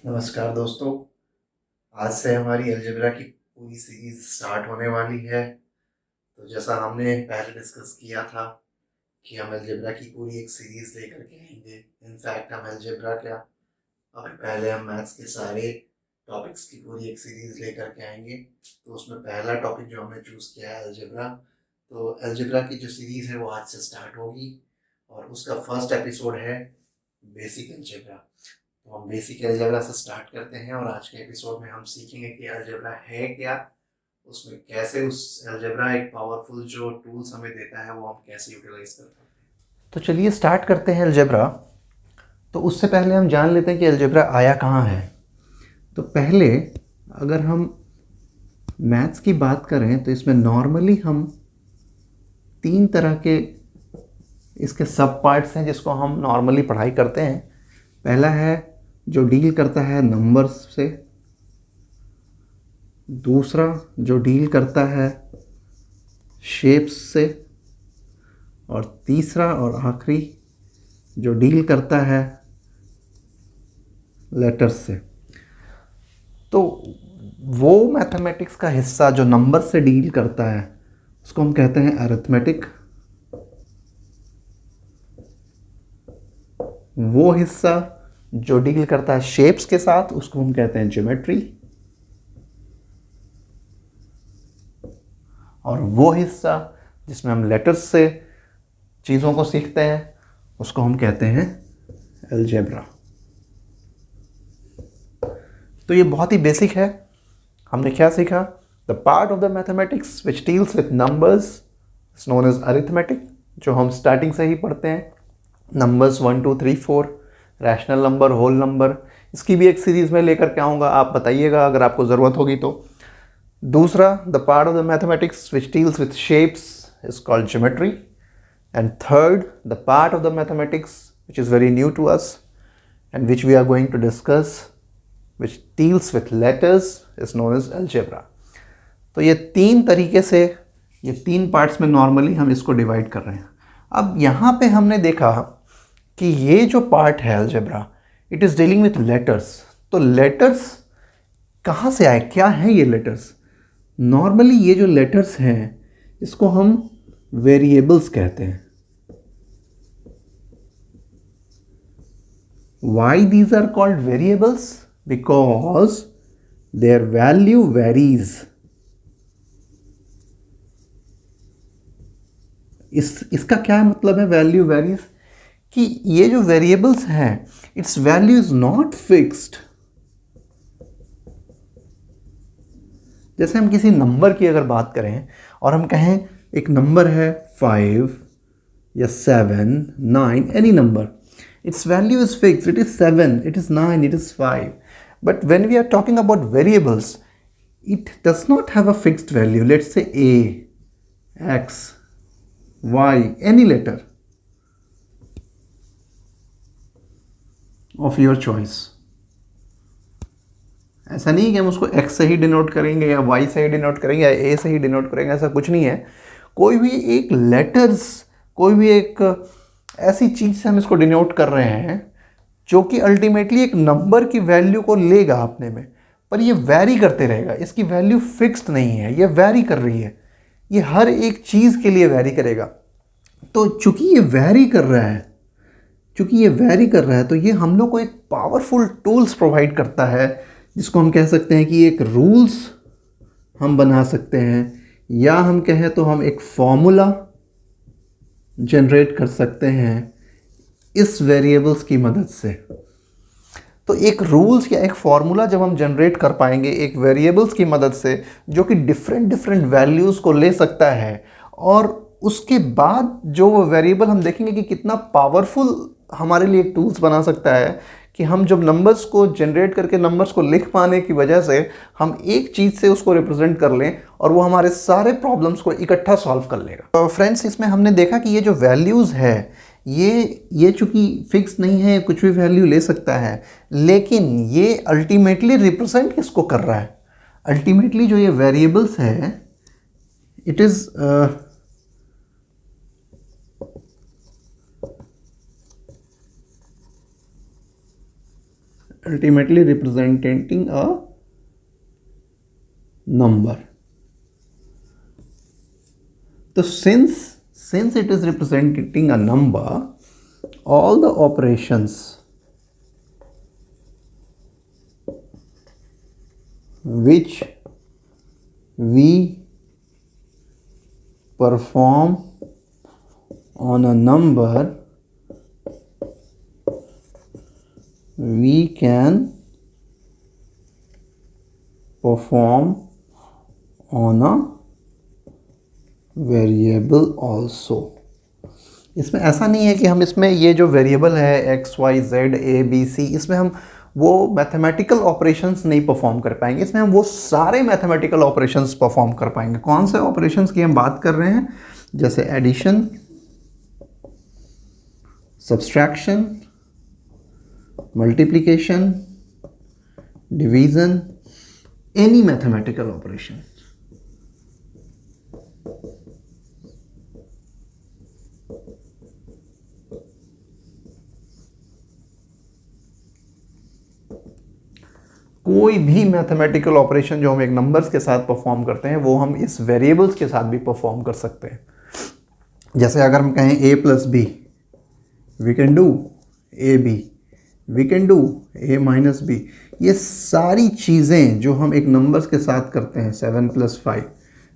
नमस्कार दोस्तों। आज से हमारी अलजेब्रा की पूरी सीरीज स्टार्ट होने वाली है। तो जैसा हमने पहले डिस्कस किया था कि हम अलजेब्रा की पूरी एक सीरीज लेकर के आएंगे। इनफैक्ट हम अलजेब्रा क्या, और पहले हम मैथ्स के सारे टॉपिक्स की पूरी एक सीरीज लेकर के आएंगे। तो उसमें पहला टॉपिक जो हमने चूज़ किया है अलजेब्रा। तो अलजेब्रा की जो सीरीज है वो आज से स्टार्ट होगी और उसका फर्स्ट एपिसोड है बेसिक अलजेब्रा। तो हम बेसिक अलजेब्रा से स्टार्ट करते हैं और आज के एपिसोड में हम सीखेंगे कि अलजेब्रा है क्या, उसमें कैसे उस अलजेब्रा एक पावरफुल जो टूल्स हमें देता है वो हम कैसे यूटिलाइज कर सकते हैं। तो चलिए स्टार्ट करते हैं अलजेब्रा। तो उससे पहले हम जान लेते हैं कि अलजेब्रा आया कहाँ है। तो पहले अगर हम मैथ्स की बात करें तो इसमें नॉर्मली हम तीन तरह के इसके सब पार्ट्स हैं जिसको हम नॉर्मली पढ़ाई करते हैं। पहला है जो डील करता है नंबर्स से, दूसरा जो डील करता है शेप्स से, और तीसरा और आखिरी जो डील करता है लेटर्स से। तो वो मैथमेटिक्स का हिस्सा जो नंबर से डील करता है उसको हम कहते हैं अरिथमेटिक। वो हिस्सा जो डील करता है शेप्स के साथ उसको हम कहते हैं ज्योमेट्री। और वो हिस्सा जिसमें हम लेटर्स से चीज़ों को सीखते हैं उसको हम कहते हैं अलजेब्रा। तो ये बहुत ही बेसिक है। हमने क्या सीखा? The part of the mathematics which deals with numbers is known as arithmetic, जो हम स्टार्टिंग से ही पढ़ते हैं। Numbers 1 2 3 4, rational number, whole number. इसकी भी एक सीरीज़ में लेकर के आऊँगा, आप बताइएगा अगर आपको ज़रूरत होगी तो। दूसरा, the part of the mathematics which deals with shapes is called geometry. And third, the part of the mathematics which is very new to us and which we are going to discuss, which deals with letters, is known as algebra. तो ये तीन तरीके से, ये तीन parts में normally हम इसको डिवाइड कर रहे हैं। अब यहाँ पे हमने देखा कि ये जो पार्ट है algebra, it is dealing with letters. तो लेटर्स कहाँ से आए, क्या हैं ये लेटर्स? नॉर्मली ये जो लेटर्स हैं इसको हम वेरिएबल्स कहते हैं। Why these are called variables? Because their value varies. इसका क्या मतलब है वैल्यू वेरीज? कि ये जो वेरिएबल्स हैं it's value is not fixed. जैसे हम किसी नंबर की अगर बात करें और हम कहें एक नंबर है 5 या 7 9, any number, its value is fixed, it is 7, it is 9, it is 5. But when we are talking about variables, it does not have a fixed value. Let's say a, x, y, any letter of your choice. ऐसा नहीं कि हम उसको x से ही denote करेंगे या y से ही denote करेंगे या a से ही डिनोट करेंगे, ऐसा कुछ नहीं है। कोई भी एक लेटर्स, कोई भी एक ऐसी चीज़ से हम इसको डिनोट कर रहे हैं जो कि अल्टीमेटली एक नंबर की वैल्यू को लेगा अपने में, पर ये वैरी करते रहेगा। इसकी वैल्यू फिक्स्ड नहीं है, ये वैरी कर रही है, ये हर एक चीज़ के लिए वैरी करेगा। तो चूंकि ये वैरी कर रहा है, तो ये हम लोग को एक पावरफुल टूल्स प्रोवाइड करता है जिसको हम कह सकते हैं कि एक रूल्स हम बना सकते हैं, या हम कहें तो हम एक फॉर्मूला जनरेट कर सकते हैं इस वेरिएबल्स की मदद से। तो एक रूल्स या एक फॉर्मूला जब हम जनरेट कर पाएंगे एक वेरिएबल्स की मदद से, जो कि डिफरेंट वैल्यूज़ को ले सकता है, और उसके बाद जो वो वेरिएबल हम देखेंगे कि कितना पावरफुल हमारे लिए टूल्स बना सकता है, कि हम जब नंबर्स को जनरेट करके नंबर्स को लिख पाने की वजह से हम एक चीज़ से उसको रिप्रेजेंट कर लें और वो हमारे सारे प्रॉब्लम्स को इकट्ठा सॉल्व कर लेगा। तो फ्रेंड्स, इसमें हमने देखा कि ये जो वैल्यूज़ है ये चूँकि फिक्स नहीं है, कुछ भी वैल्यू ले सकता है, लेकिन ये अल्टीमेटली रिप्रेजेंट किसको कर रहा है? अल्टीमेटली जो ये वेरिएबल्स है it is ultimately representing a number. So since it is representing a number, all the operations which we perform on a number, we can perform on a variable also. इसमें ऐसा नहीं है कि हम इसमें ये जो वेरिएबल है x y z a b c, इसमें हम वो मैथमेटिकल ऑपरेशंस नहीं परफॉर्म कर पाएंगे। इसमें हम वो सारे मैथमेटिकल ऑपरेशंस परफॉर्म कर पाएंगे। कौन से ऑपरेशंस की हम बात कर रहे हैं? जैसे addition, subtraction, multiplication, division, any mathematical operation. कोई भी मैथमेटिकल ऑपरेशन जो हम एक नंबर्स के साथ परफॉर्म करते हैं वो हम इस वेरिएबल्स के साथ भी परफॉर्म कर सकते हैं। जैसे अगर हम कहें a plus b, we can do a b, we can do a minus b. ये सारी चीज़ें जो हम एक नंबर्स के साथ करते हैं, 7 प्लस 5,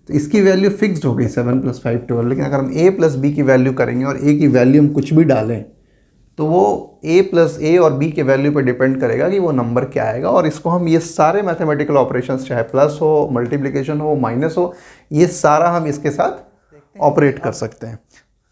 तो इसकी वैल्यू फिक्स्ड हो गई 7 प्लस 5 12। लेकिन अगर हम a प्लस बी की वैल्यू करेंगे और a की वैल्यू हम कुछ भी डालें तो वो a प्लस ए और b के वैल्यू पर डिपेंड करेगा कि वो नंबर क्या आएगा। और इसको हम ये सारे मैथमेटिकल ऑपरेशंस, चाहे प्लस हो, मल्टीप्लिकेशन हो, माइनस हो, ये सारा हम इसके साथ ऑपरेट कर सकते हैं।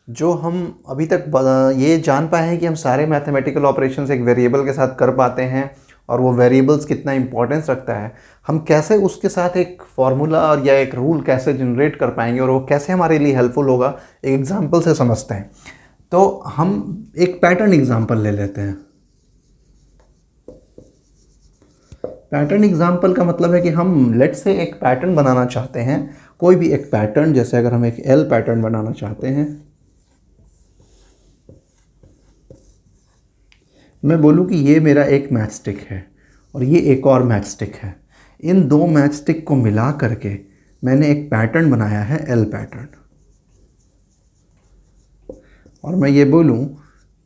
जो हम अभी तक ये जान पाए हैं कि हम सारे मैथमेटिकल ऑपरेशंस एक वेरिएबल के साथ कर पाते हैं और वो वेरिएबल्स कितना इंपॉर्टेंस रखता है, हम कैसे उसके साथ एक फार्मूला और या एक रूल कैसे जनरेट कर पाएंगे और वो कैसे हमारे लिए हेल्पफुल होगा, एक एग्जांपल से समझते हैं। तो हम एक पैटर्न एग्जांपल ले लेते हैं। पैटर्न एग्जांपल का मतलब है कि हम लेट्स से एक पैटर्न बनाना चाहते हैं, कोई भी एक पैटर्न। जैसे अगर हम एक एल पैटर्न बनाना चाहते हैं, मैं बोलूं कि ये मेरा एक मैच स्टिक है और ये एक और मैच स्टिक है। इन दो मैच स्टिक को मिला करके मैंने एक पैटर्न बनाया है, एल पैटर्न। और मैं ये बोलूं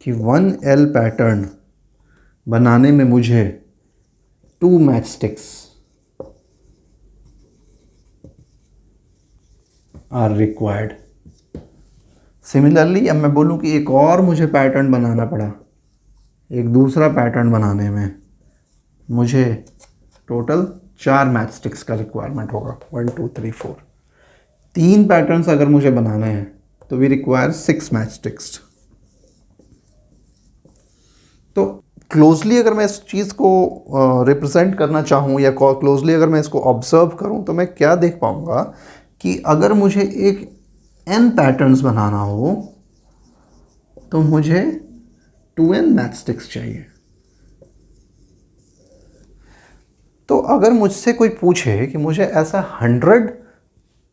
कि 1L पैटर्न बनाने में मुझे 2 match sticks are required. Similarly अब मैं बोलूं कि एक और मुझे पैटर्न बनाना पड़ा, एक दूसरा पैटर्न बनाने में मुझे टोटल 4 मैच स्टिक्स का रिक्वायरमेंट होगा। 1 2 3 4 3 पैटर्न्स अगर मुझे बनाने हैं तो वी रिक्वायर 6 मैच स्टिक्स। तो क्लोजली अगर मैं इस चीज़ को रिप्रेजेंट करना चाहूँ या क्लोजली अगर मैं इसको ऑब्जर्व करूँ तो मैं क्या देख पाऊँगा कि अगर मुझे एक n पैटर्न्स बनाना हो तो मुझे 2n मैच स्टिक्स चाहिए। तो अगर मुझसे कोई पूछे कि मुझे ऐसा 100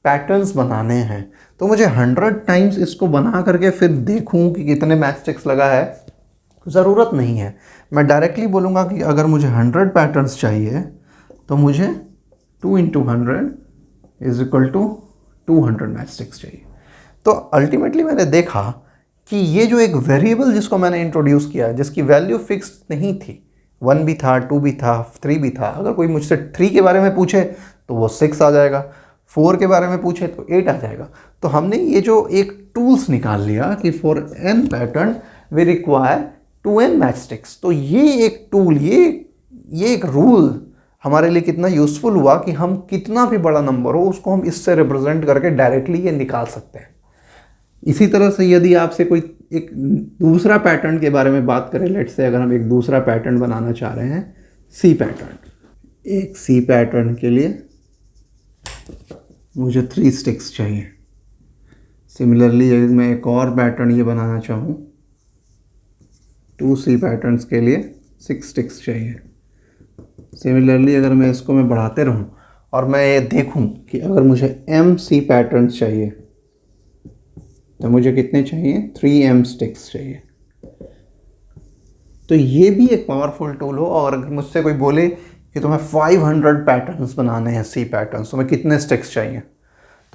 पैटर्न्स बनाने हैं तो मुझे 100 टाइम्स इसको बना करके फिर देखूं कि कितने मैच स्टिक्स लगा है, ज़रूरत नहीं है। मैं डायरेक्टली बोलूँगा कि अगर मुझे 100 पैटर्न्स चाहिए तो मुझे 2 × 100 = 200 मैच स्टिक्स चाहिए। तो अल्टीमेटली मैंने देखा कि ये जो एक वेरिएबल जिसको मैंने इंट्रोड्यूस किया, जिसकी वैल्यू फिक्स नहीं थी, 1 भी था, 2 भी था, 3 भी था। अगर कोई मुझसे 3 के बारे में पूछे तो वो 6 आ जाएगा, 4 के बारे में पूछे तो 8 आ जाएगा। तो हमने ये जो एक टूल्स निकाल लिया कि for n pattern we require 2n match sticks. तो ये एक टूल, ये एक रूल हमारे लिए कितना यूज़फुल हुआ कि हम कितना भी बड़ा नंबर हो उसको हम इससे रिप्रेजेंट करके डायरेक्टली ये निकाल सकते हैं। इसी तरह से यदि आपसे कोई एक दूसरा पैटर्न के बारे में बात करें, लेट्स से अगर हम एक दूसरा पैटर्न बनाना चाह रहे हैं, सी पैटर्न। एक सी पैटर्न के लिए मुझे 3 स्टिक्स चाहिए। सिमिलरली यदि मैं एक और पैटर्न ये बनाना चाहूँ, 2 सी पैटर्न्स के लिए 6 स्टिक्स चाहिए। सिमिलरली अगर मैं इसको बढ़ाते रहूं और मैं ये देखूं कि अगर मुझे m सी पैटर्न्स चाहिए तो मुझे कितने चाहिए, 3m स्टिक्स चाहिए। तो ये भी एक पावरफुल टूल हो। और अगर मुझसे कोई बोले कि तुम्हें 500 पैटर्न्स बनाने हैं, सी पैटर्न्स, तुम्हें कितने स्टिक्स चाहिए,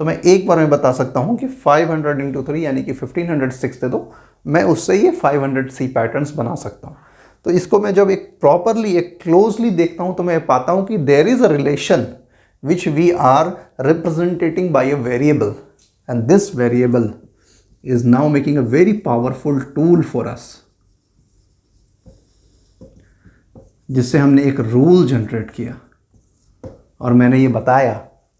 तो मैं एक बार में बता सकता हूँ कि 500 इंटू 3 यानी कि 1500 स्टिक्स दे दो, मैं उससे ये 500 सी पैटर्न्स बना सकता हूँ। तो इसको मैं जब एक प्रॉपरली, एक क्लोजली देखता हूँ तो मैं पाता हूँ कि there is a relation which we are representing by a variable, and this variable is now making a very powerful tool for us, जिससे हमने एक रूल जनरेट किया और मैंने ये बताया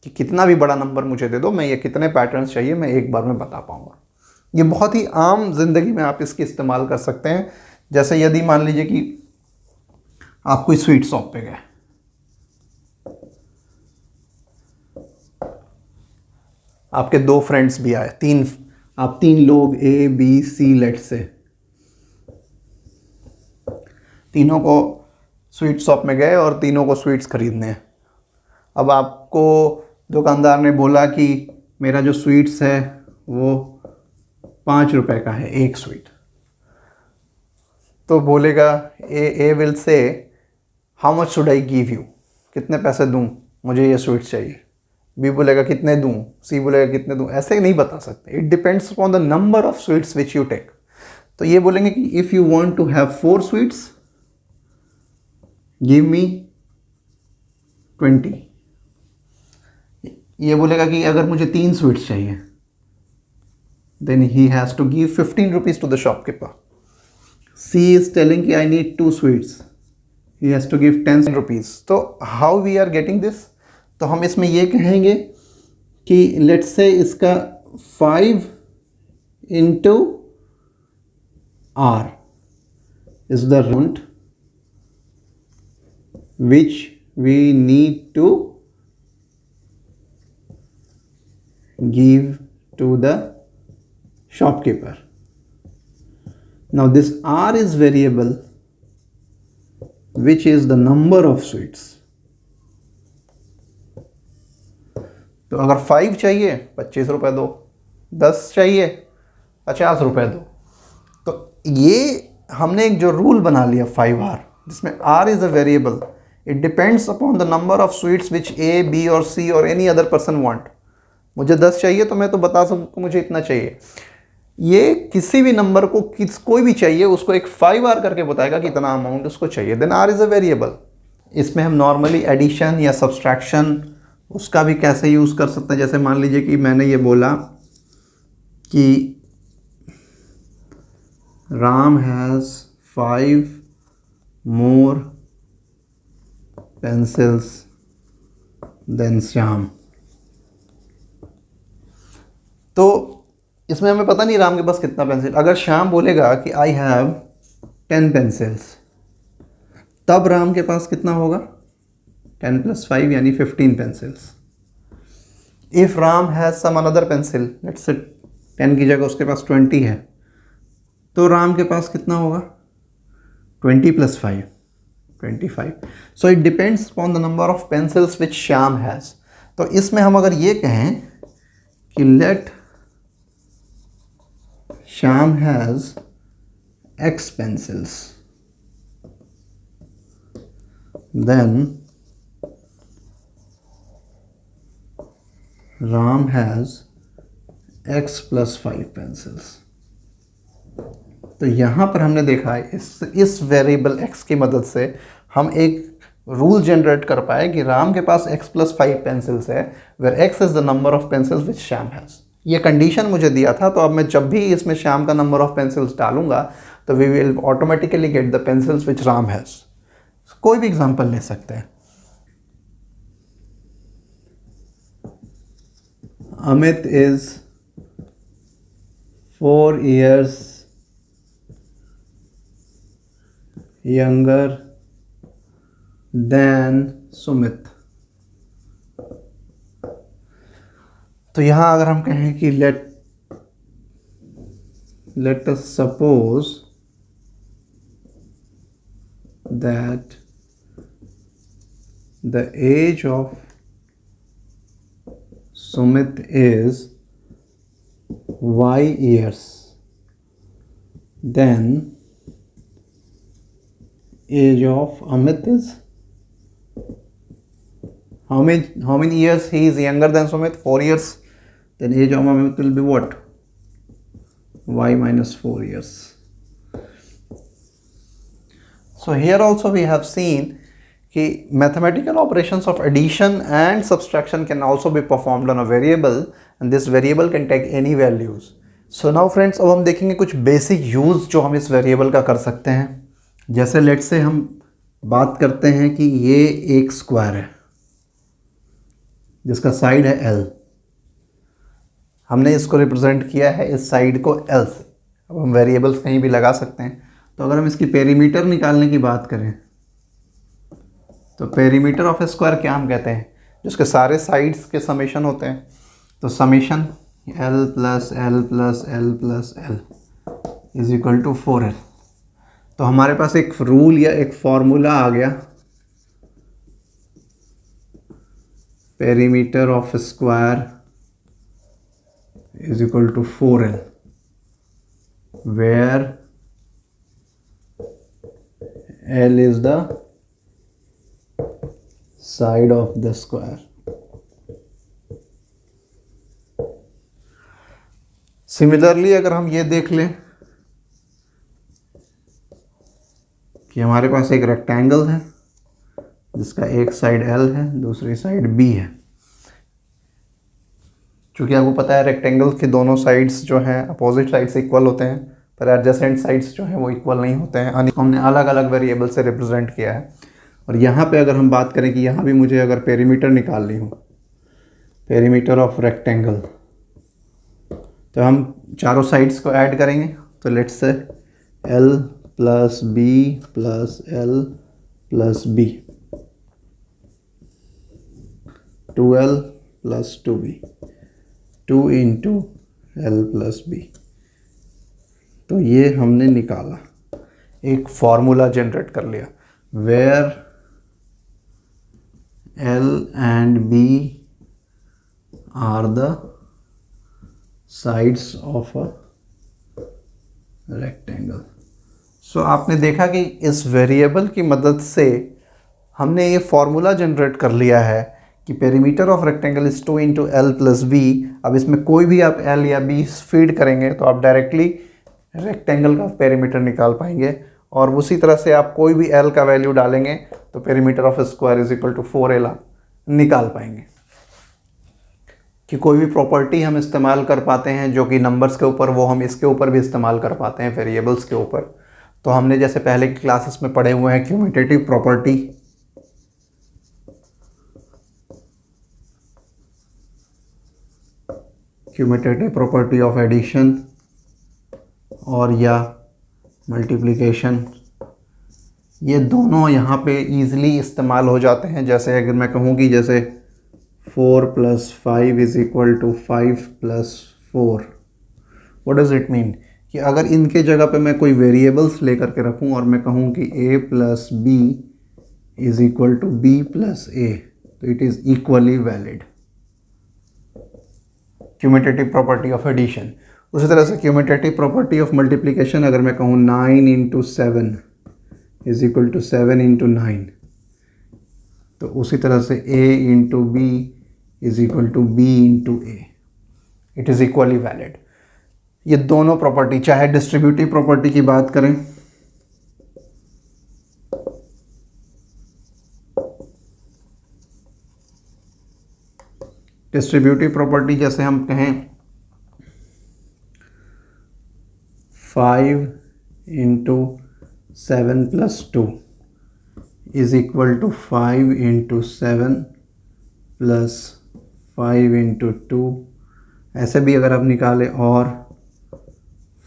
कि कितना भी बड़ा नंबर मुझे दे दो, मैं ये कितने पैटर्न्स चाहिए मैं एक बार में बता पाऊंगा। ये बहुत ही आम जिंदगी में आप इसकी इस्तेमाल कर सकते हैं। जैसे यदि मान लीजिए कि आप कोई स्वीट शॉप पे गए, आपके 2 फ्रेंड्स भी आए, आप 3 लोग ए बी सी लेट से, तीनों को स्वीट शॉप में गए और तीनों को स्वीट्स खरीदने हैं। अब आपको दुकानदार ने बोला कि मेरा जो स्वीट्स है वो 5 रुपए का है एक स्वीट। तो बोलेगा A will say how much should I give you, कितने पैसे दूं, मुझे ये स्वीट्स चाहिए। बी बोलेगा कितने दूं, सी बोलेगा कितने दूं। ऐसे नहीं बता सकते, it depends upon the number of sweets which you take. तो ये बोलेंगे कि if you want to have 4 sweets give me 20। ये बोलेगा कि अगर मुझे 3 स्वीट्स चाहिए then he has to give 15 rupees to the shopkeeper. She is telling कि I need 2 sweets, he has to give 10 rupees. तो how we are getting this, तो हम इसमें ये कहेंगे कि लेट्स से इसका 5 into r is the amount which we need to give to the shopkeeper. Now this R is variable which is the number of sweets. तो अगर 5 चाहिए 25 रुपए दो, 10 चाहिए 50 रुपए दो। तो ये हमने एक जो रूल बना लिया 5R, जिसमें R is a variable, it depends upon the number of sweets which A, B or C or any other person want. मुझे 10 चाहिए तो मैं तो बता सकूँ मुझे इतना चाहिए। ये किसी भी नंबर को कोई भी चाहिए उसको एक 5R करके बताएगा कि इतना अमाउंट उसको चाहिए, then R is a variable। इसमें हम नॉर्मली एडिशन या सब्सट्रैक्शन उसका भी कैसे यूज़ कर सकते हैं। जैसे मान लीजिए कि मैंने ये बोला कि Ram has 5 more pencils than Shyam. तो इसमें हमें पता नहीं राम के पास कितना पेंसिल। अगर श्याम बोलेगा कि आई हैव 10 पेंसिल्स, तब राम के पास कितना होगा, 10 + 5 यानी 15 pencils. If Ram has some another pencil, let's say 10 की जगह उसके पास 20 है, तो राम के पास कितना होगा, 20 + 5 25। So it depends upon the number of pencils which Shyam has. तो इसमें हम अगर ये कहें कि let Shyam has X pencils, then Ram has X + 5 pencils। तो यहाँ पर हमने देखा है इस वेरिएबल x की मदद से हम एक रूल जनरेट कर पाए कि राम के पास x + 5 पेंसिल्स है, where x is the number of pencils which Shyam has. ये कंडीशन मुझे दिया था, तो अब मैं जब भी इसमें श्याम का नंबर ऑफ पेंसिल्स डालूंगा तो we will automatically get the pencils which Ram has. कोई भी एग्जांपल ले सकते हैं। Amit is 4 years younger than Sumit. तो यहाँ अगर हम कहें कि let us suppose that the age of Sumit is y years, then age of Amit is how many years he is younger than Sumit? 4 years. Then age of Amit will be what? Y minus 4 years. So here also we have seen कि mathematical operations of addition and subtraction can also be performed on a variable and this variable can take any values. So now friends, अब हम देखेंगे कुछ basic use जो हम इस variable का कर सकते हैं. जैसे let's say हम बात करते हैं कि ये एक स्क्वायर है जिसका साइड है L. हमने इसको रिप्रेजेंट किया है इस साइड को L से. अब हम वेरिएबल्स कहीं भी लगा सकते हैं. तो अगर हम इसकी पेरीमीटर निकालने की बात करें तो पेरीमीटर ऑफ ए स्क्वायर क्या हम कहते हैं? जिसके सारे साइड्स के समेशन होते हैं. तो summation L plus L plus L plus L is equal to 4L. तो हमारे पास एक रूल या एक फॉर्मूला आ गया. Perimeter of square is equal to 4L where L is the side of the square. Similarly अगर हम ये देख लें कि हमारे पास एक रेक्टेंगल है जिसका एक साइड L है, दूसरी साइड B है. चूँकि आपको पता है रेक्टेंगल के दोनों साइड्स जो हैं अपोजिट साइड से इक्वल होते हैं, पर एडजेसेंट साइड्स जो हैं वो इक्वल नहीं होते हैं. हमने अलग अलग वेरिएबल से रिप्रेजेंट किया है. और यहाँ पे अगर हम बात करें कि यहाँ भी मुझे अगर पेरीमीटर निकालनी हो, पेरीमीटर ऑफ रेक्टेंगल, तो हम चारों साइड्स को ऐड करेंगे. तो let's say L plus B plus L plus B 2L plus 2B 2 into L plus B. तो ये हमने निकाला, एक फॉर्मूला जनरेट कर लिया where L and B are the sides of a rectangle. So आपने देखा कि इस वेरिएबल की मदद से हमने ये फॉर्मूला जनरेट कर लिया है कि perimeter of rectangle is 2 into L plus b. अब इसमें कोई भी आप L या B फीड करेंगे तो आप डायरेक्टली रेक्टेंगल का पेरीमीटर निकाल पाएंगे. और उसी तरह से आप कोई भी L का वैल्यू डालेंगे तो perimeter of square is equal to 4L आप निकाल पाएंगे. कि कोई भी प्रॉपर्टी हम इस्तेमाल कर पाते हैं जो कि नंबर्स के ऊपर, वो हम इसके ऊपर भी इस्तेमाल कर पाते हैं, वेरिएबल्स के ऊपर. तो हमने जैसे पहले की क्लासेस में पढ़े हुए हैं क्यूमुटेटिव प्रॉपर्टी, क्यूमुटेटिव प्रॉपर्टी ऑफ एडिशन और या मल्टीप्लिकेशन. ये दोनों यहाँ पे ईज़िली इस्तेमाल हो जाते हैं. जैसे अगर मैं कहूँ कि जैसे 4 plus 5 is equal to 5 plus 4, what does it mean? कि अगर इनके जगह पे मैं कोई वेरिएबल्स लेकर के रखूँ और मैं कहूँ कि a plus B is equal to b plus a, तो it is equally valid. Commutative property of addition. उसी तरह से क्यूमुटेटिव प्रॉपर्टी ऑफ मल्टीप्लिकेशन, अगर मैं कहूँ 9 into 7 is equal to 7 into 9, तो उसी तरह से a into b is equal to b into a, it is equally valid. ये दोनों प्रॉपर्टी, चाहे डिस्ट्रीब्यूटिव प्रॉपर्टी की बात करें, डिस्ट्रीब्यूटिव प्रॉपर्टी जैसे हम कहें 5 into 7 plus 2 is equal to 5 into 7 plus 5 into 2, ऐसे भी अगर आप निकालें, और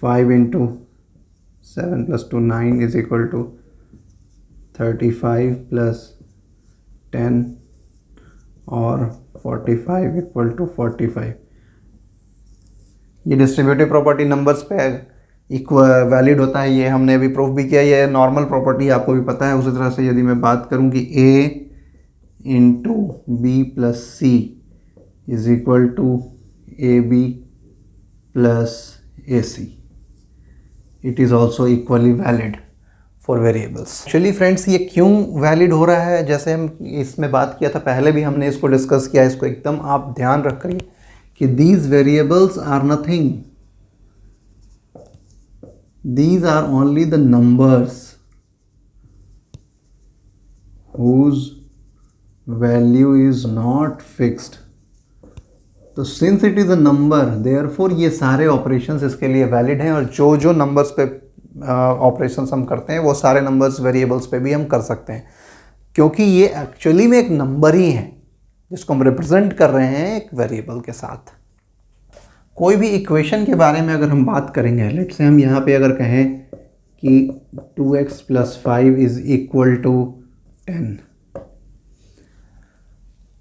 5 into 7 plus 2 9 is equal to 35 plus 10 और 45 इक्वल टू 45. ये डिस्ट्रीब्यूटिव प्रॉपर्टी नंबर्स पे वैलिड होता है. ये हमने अभी प्रूफ भी किया. ये नॉर्मल प्रॉपर्टी आपको भी पता है. उसी तरह से यदि मैं बात करूं कि a into b plus c is equal to a b plus a c, it is also equally valid for variables. Actually friends ये क्यों वैलिड हो रहा है, जैसे हम इसमें बात किया था पहले भी हमने इसको डिस्कस किया, इसको एकदम आप ध्यान रख करिए कि these variables are nothing, these are only the numbers whose value is not fixed. तो since it is a number, therefore ये सारे operations इसके लिए valid हैं, और जो जो numbers पे operations हम करते हैं वो सारे numbers variables पे भी हम कर सकते हैं, क्योंकि ये actually में एक number ही है जिसको हम represent कर रहे हैं एक variable के साथ। कोई भी इक्वेशन के बारे में अगर हम बात करेंगे, लेट से हम यहाँ पे अगर कहें कि 2x + 5 इज इक्वल टू 10,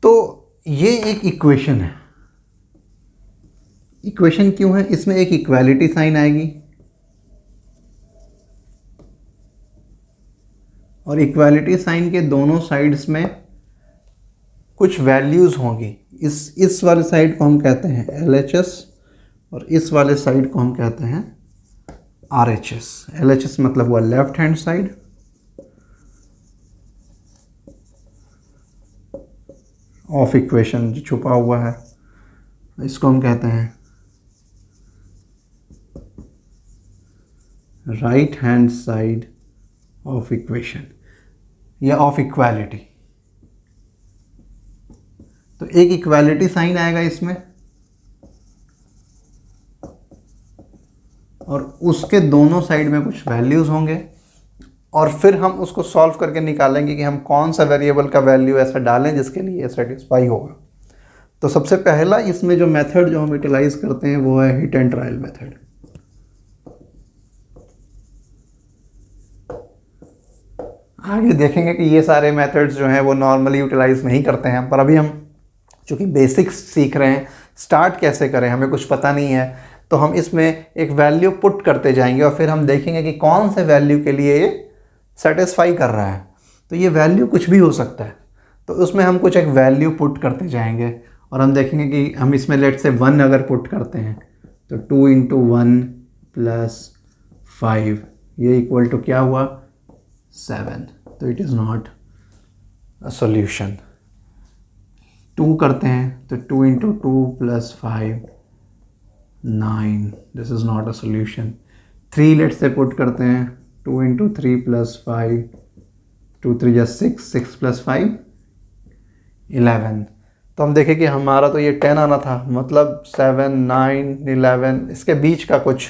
तो ये एक इक्वेशन है। इक्वेशन क्यों है? इसमें एक इक्वालिटी साइन आएगी, और इक्वालिटी साइन के दोनों साइड्स में कुछ वैल्यूज़ होंगी। इस वाले साइड को हम कहते हैं LHS, और इस वाले साइड को हम कहते हैं RHS। LHS मतलब हुआ left hand side, of equation जो छुपा हुआ है, इसको हम कहते हैं right hand side of equation या ऑफ इक्वालिटी। तो एक इक्वालिटी साइन आएगा इसमें, और उसके दोनों साइड में कुछ वैल्यूज़ होंगे, और फिर हम उसको सॉल्व करके निकालेंगे कि हम कौन सा वेरिएबल का वैल्यू ऐसा डालें जिसके लिए ये सेटिस्फाई होगा। तो सबसे पहला इसमें जो मेथड जो हम यूटिलाइज करते हैं वो है हिट एंड ट्रायल मेथड। आगे देखेंगे कि ये सारे मेथड्स जो हैं वो नॉर्मली यूटिलाइज नहीं करते हैं, पर अभी हम चूँकि बेसिक्स सीख रहे हैं, स्टार्ट कैसे करें हमें कुछ पता नहीं है, तो हम इसमें एक वैल्यू पुट करते जाएंगे और फिर हम देखेंगे कि कौन से वैल्यू के लिए ये सेटिस्फाई कर रहा है। तो ये वैल्यू कुछ भी हो सकता है, तो उसमें हम कुछ एक वैल्यू पुट करते जाएंगे और हम देखेंगे कि हम इसमें लेट से 1 अगर पुट करते हैं तो 2 × 1 + 5 ये इक्वल टू क्या हुआ? 7। तो it is not a solution. 2 करते हैं तो 2 × 2 + 5 9, this is not a solution. 3 let say put करते हैं, 2 × 3 + 5, 2 × 3 = 6, 6 + 5 11। तो हम देखें कि हमारा तो ये 10 आना था, मतलब 7 9 11 इसके बीच का कुछ।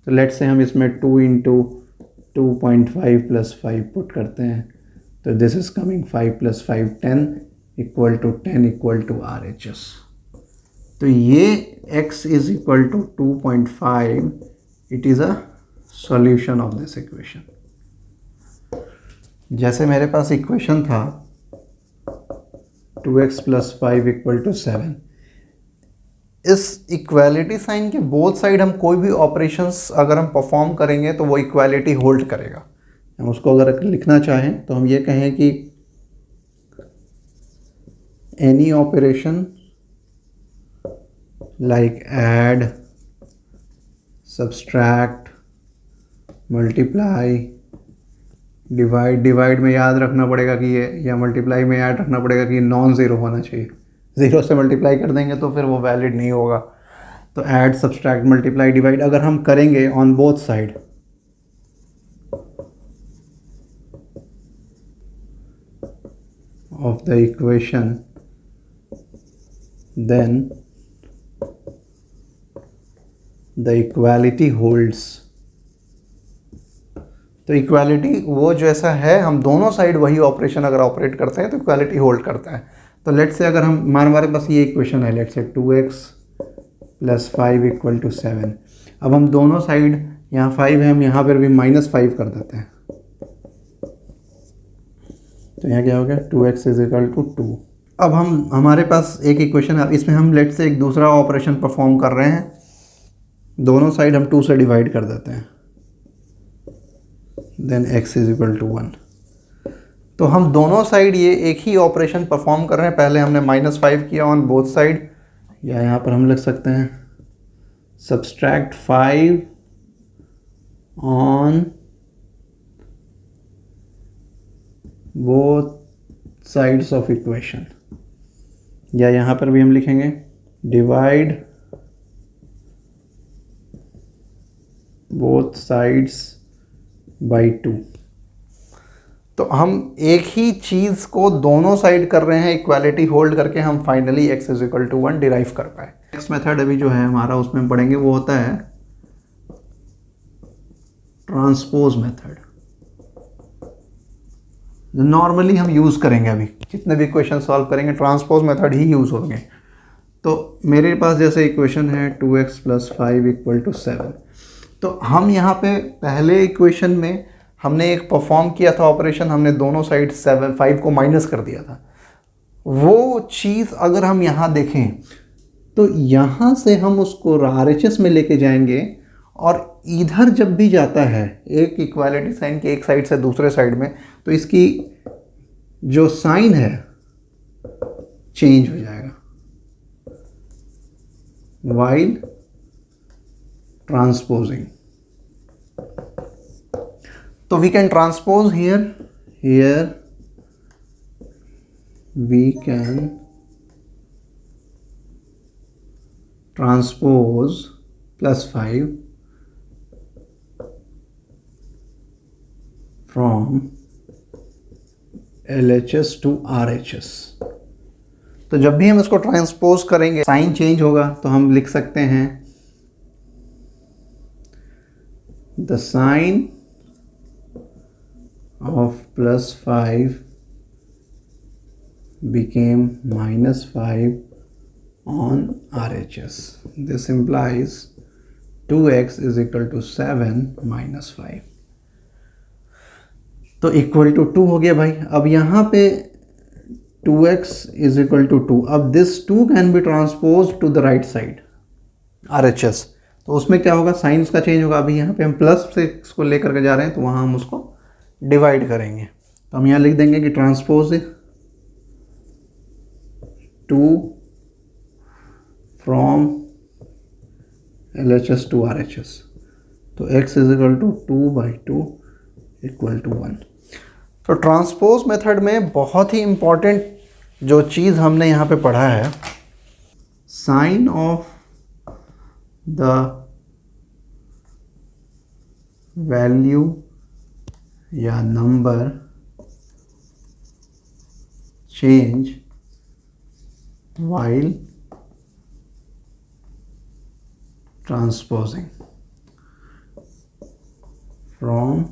तो लेट से हम इसमें 2 × 2.5 + 5 पुट करते हैं, तो this is coming 5 + 5 10 equal to 10 equal to RHS। तो ये x is equal to 2.5, it is a solution of this equation। जैसे मेरे पास इक्वेशन था 2x + 5 = 7, इस इक्वालिटी साइन के बोथ साइड हम कोई भी ऑपरेशंस अगर हम परफॉर्म करेंगे तो वो इक्वालिटी होल्ड करेगा। हम उसको अगर लिखना चाहें तो हम ये कहें कि any operation like add, subtract, multiply, divide में याद रखना पड़ेगा कि ये, या मल्टीप्लाई में याद रखना पड़ेगा कि नॉन ज़ीरो होना चाहिए। ज़ीरो से मल्टीप्लाई कर देंगे तो फिर वो वैलिड नहीं होगा। तो ऐड, सब्सट्रैक्ट, मल्टीप्लाई, डिवाइड अगर हम करेंगे on both side of the equation, then the equality holds. तो इक्वालिटी वो जैसा है, हम दोनों साइड वही ऑपरेशन अगर ऑपरेट करते हैं तो इक्वालिटी होल्ड करता है। तो लेट से अगर हमारे पास ये इक्वेशन है, लेट से 2x + 5 = 7। अब हम दोनों साइड, यहाँ 5 है, हम यहाँ पर भी -5 कर देते हैं, तो यहाँ क्या हो गया? 2x = 2। अब हमारे पास एक इक्वेशन है, इसमें हम लेट से एक दूसरा ऑपरेशन परफॉर्म कर रहे हैं, दोनों साइड हम 2 से डिवाइड कर देते हैं, देन x = 1। तो हम दोनों साइड ये एक ही ऑपरेशन परफॉर्म कर रहे हैं। पहले हमने -5 किया ऑन बोथ साइड, या यहाँ पर हम लिख सकते हैं subtract 5 on both sides of equation, या यहाँ पर भी हम लिखेंगे डिवाइड बोथ साइड्स बाई 2। तो हम एक ही चीज़ को दोनों साइड कर रहे हैं, इक्वालिटी होल्ड करके हम finally x is equal to 1 derive कर पाए। नेक्स्ट मेथड अभी जो है हमारा उसमें पढ़ेंगे वो होता है ट्रांसपोज मेथड, जो नॉर्मली हम यूज़ करेंगे। अभी जितने भी इक्वेशन सॉल्व करेंगे ट्रांसपोज मेथड ही यूज़ होंगे। तो मेरे पास जैसे इक्वेशन है 2x + 5 = 7, तो हम यहाँ पे पहले इक्वेशन में हमने एक परफॉर्म किया था ऑपरेशन, हमने दोनों साइड 5 को माइनस कर दिया था। वो चीज़ अगर हम यहाँ देखें तो यहाँ से हम उसको RHS में लेके जाएंगे, और इधर जब भी जाता है एक इक्वालिटी साइन के एक साइड से दूसरे साइड में, तो इसकी जो साइन है चेंज हो जाएगा while transposing. So we can transpose here we can transpose +5 from LHS to RHS. तो जब भी हम इसको ट्रांसपोज करेंगे साइन चेंज होगा, तो हम लिख सकते हैं the sign of +5 became -5 on RHS. This implies 2x is equal to 7 - 5. तो इक्वल टू 2 हो गया भाई। अब यहाँ पे 2x is equal to 2. अब this 2 can be transposed to the right side RHS, तो उसमें क्या होगा, साइन उसका चेंज होगा। अभी यहाँ पे हम प्लस से इसको लेकर के जा रहे हैं, तो वहाँ हम उसको डिवाइड करेंगे। तो हम यहाँ लिख देंगे कि transpose 2 from LHS to RHS, तो x is equal to 2/2 = 1। तो ट्रांसपोज मेथड में बहुत ही इम्पॉर्टेंट जो चीज़ हमने यहाँ पे पढ़ा है, साइन ऑफ द वैल्यू या number change while transposing from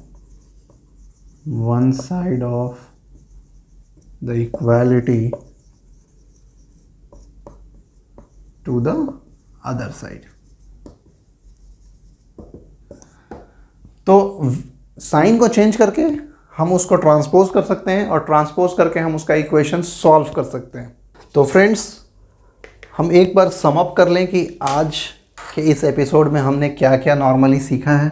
one side of the equality to the other side. तो साइन को चेंज करके हम उसको ट्रांसपोज कर सकते हैं, और ट्रांसपोज करके हम उसका इक्वेशन सॉल्व कर सकते हैं। तो फ्रेंड्स, हम एक बार सम अप कर लें कि आज के इस एपिसोड में हमने क्या क्या नॉर्मली सीखा है।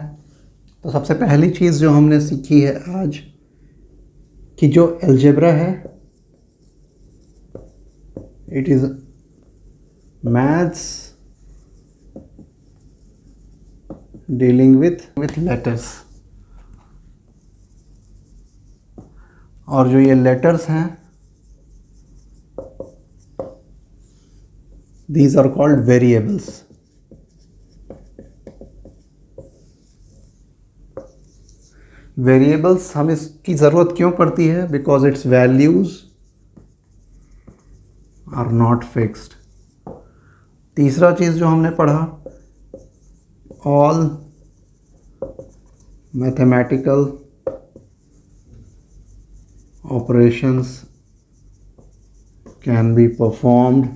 तो सबसे पहली चीज़ जो हमने सीखी है आज, कि जो अलजेब्रा है it is maths dealing with letters, और जो ये लेटर्स हैं these are called variables. Variables हम इसकी ज़रूरत क्यों पड़ती है? Because it's values are not fixed. तीसरा चीज़ जो हमने पढ़ा, all mathematical operations can be performed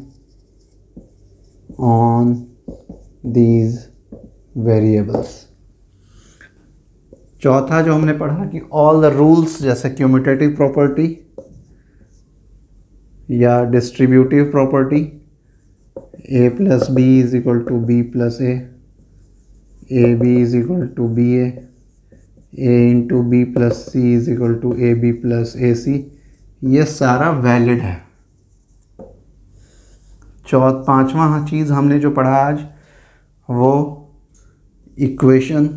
on these variables. चौथा जो हमने पढ़ा कि all the rules जैसे commutative property या distributive property, a plus b is equal to b plus a b is equal to ba, a into b plus c is equal to ab plus ac, ये सारा valid है। पांचवा चीज़ हमने जो पढ़ा आज, वो इक्वेशन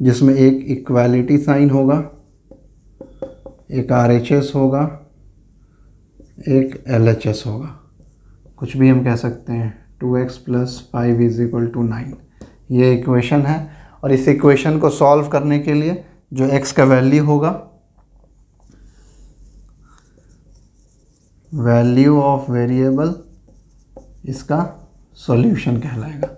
जिसमें एक इक्वालिटी साइन होगा, एक RHS होगा, एक LHS होगा। कुछ भी हम कह सकते हैं, 2x + 5 = 9। ये इक्वेशन है, और इस इक्वेशन को सॉल्व करने के लिए जो x का वैल्यू होगा, वैल्यू ऑफ वेरिएबल, इसका सॉल्यूशन कहलाएगा।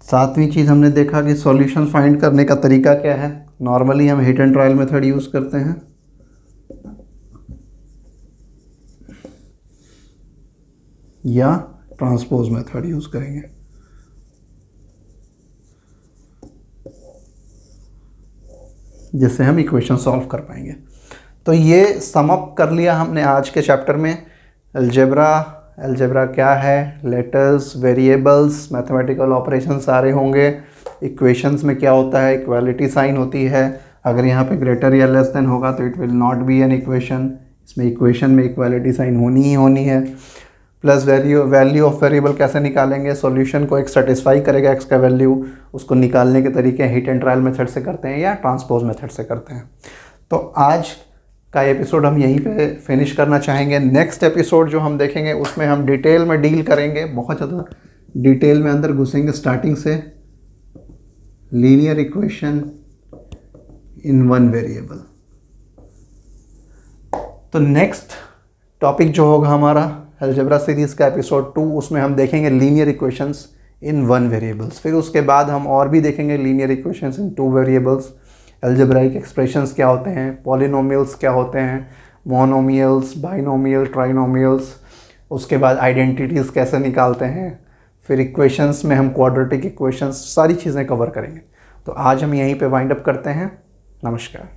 सातवीं चीज़ हमने देखा कि सॉल्यूशन फाइंड करने का तरीका क्या है। नॉर्मली हम hit and trial method use करते हैं, या ट्रांसपोज मेथड यूज़ करेंगे। जिससे हम इक्वेशन सॉल्व कर पाएंगे। तो ये सम अप कर लिया हमने आज के चैप्टर में। अलजेब्रा क्या है, लेटर्स, वेरिएबल्स, मैथमेटिकल ऑपरेशन सारे होंगे। इक्वेशंस में क्या होता है, इक्वालिटी साइन होती है। अगर यहाँ पे ग्रेटर या लेस देन होगा तो it will not be an equation. इसमें इक्वेशन में इक्वालिटी साइन होनी ही होनी है। प्लस वैल्यू ऑफ वेरिएबल कैसे निकालेंगे, सॉल्यूशन को एक सेटिस्फाई करेगा एक्स का वैल्यू, उसको निकालने के तरीके हिट एंड ट्रायल मेथड से करते हैं या ट्रांसपोज मेथड से करते हैं। तो आज का एपिसोड हम यहीं पे फिनिश करना चाहेंगे। नेक्स्ट एपिसोड जो हम देखेंगे उसमें हम डिटेल में डील करेंगे, बहुत ज़्यादा डिटेल में अंदर घुसेंगे, स्टार्टिंग से linear equation in one variable. तो नेक्स्ट टॉपिक जो होगा हमारा अलजेब्रा सीरीज़ का एपिसोड 2, उसमें हम देखेंगे linear equations in one variables. फिर उसके बाद हम और भी देखेंगे लीनियर इक्वेशंस इन 2 वेरिएबल्स, अलजेब्राइक एक्सप्रेशंस क्या होते हैं, पॉलिनोमियल्स क्या होते हैं, मोनोमियल्स, बाइनोमियल, ट्राइनोमियल्स। उसके बाद आइडेंटिटीज़ कैसे निकालते हैं। फिर इक्वेशंस में हम क्वाड्रेटिक इक्वेशंस, सारी चीज़ें कवर करेंगे। तो आज हम यहीं पे वाइंड अप करते हैं। नमस्कार।